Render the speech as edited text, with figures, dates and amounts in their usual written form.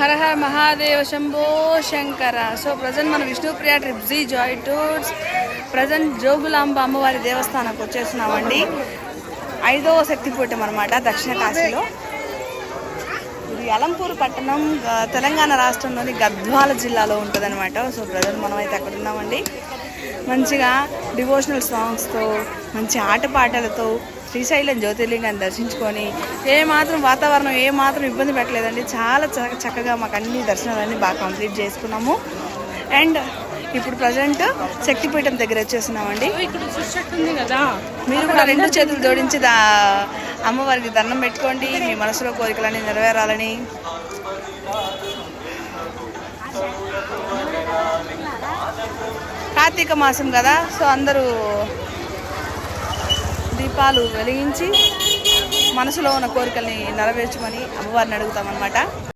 హర Hara Mahadeva Shambho Shankara. So present మన విష్ణుప్రియ ట్రిప్జీ joy tours present Jogulamba అమ్మవారి దేవస్థానానికి వచ్చేస్తున్నామండి. 5వ శక్తిపీఠం అనమాట దక్షిణ కాశీలో. ఇది అలంపూర్ పట్టణం తెలంగాణ రాష్ట్రంలోని గద్వాల జిల్లాలో ఉంటుంది అనమాట. సో ప్రజెంట్ మనం అయితే అక్కడ ఉన్నామండి. మంచిగా డివోషనల్ సాంగ్స్తో మంచి ఆటపాటలతో శ్రీశైలం జ్యోతిర్లింగాన్ని దర్శించుకొని ఏమాత్రం వాతావరణం ఏమాత్రం ఇబ్బంది పెట్టలేదండి. చాలా చక్కగా మాకు అన్ని దర్శనాలన్నీ బాగా కంప్లీట్ చేసుకున్నాము. అండ్ ఇప్పుడు ప్రజెంట్ శక్తిపీఠం దగ్గర వచ్చేస్తున్నామండి. మీరు కూడా 2 చేతులు జోడించి అమ్మవారికి దండం పెట్టుకోండి, మీ మనసులో కోరికలన్నీ నెరవేరాలని. కార్తీక మాసం కదా, సో అందరూ దీపాలు వెలిగించి మనసులో ఉన్న కోరికల్ని నెరవేర్చమని అమ్మవారిని అడుగుతామన్నమాట.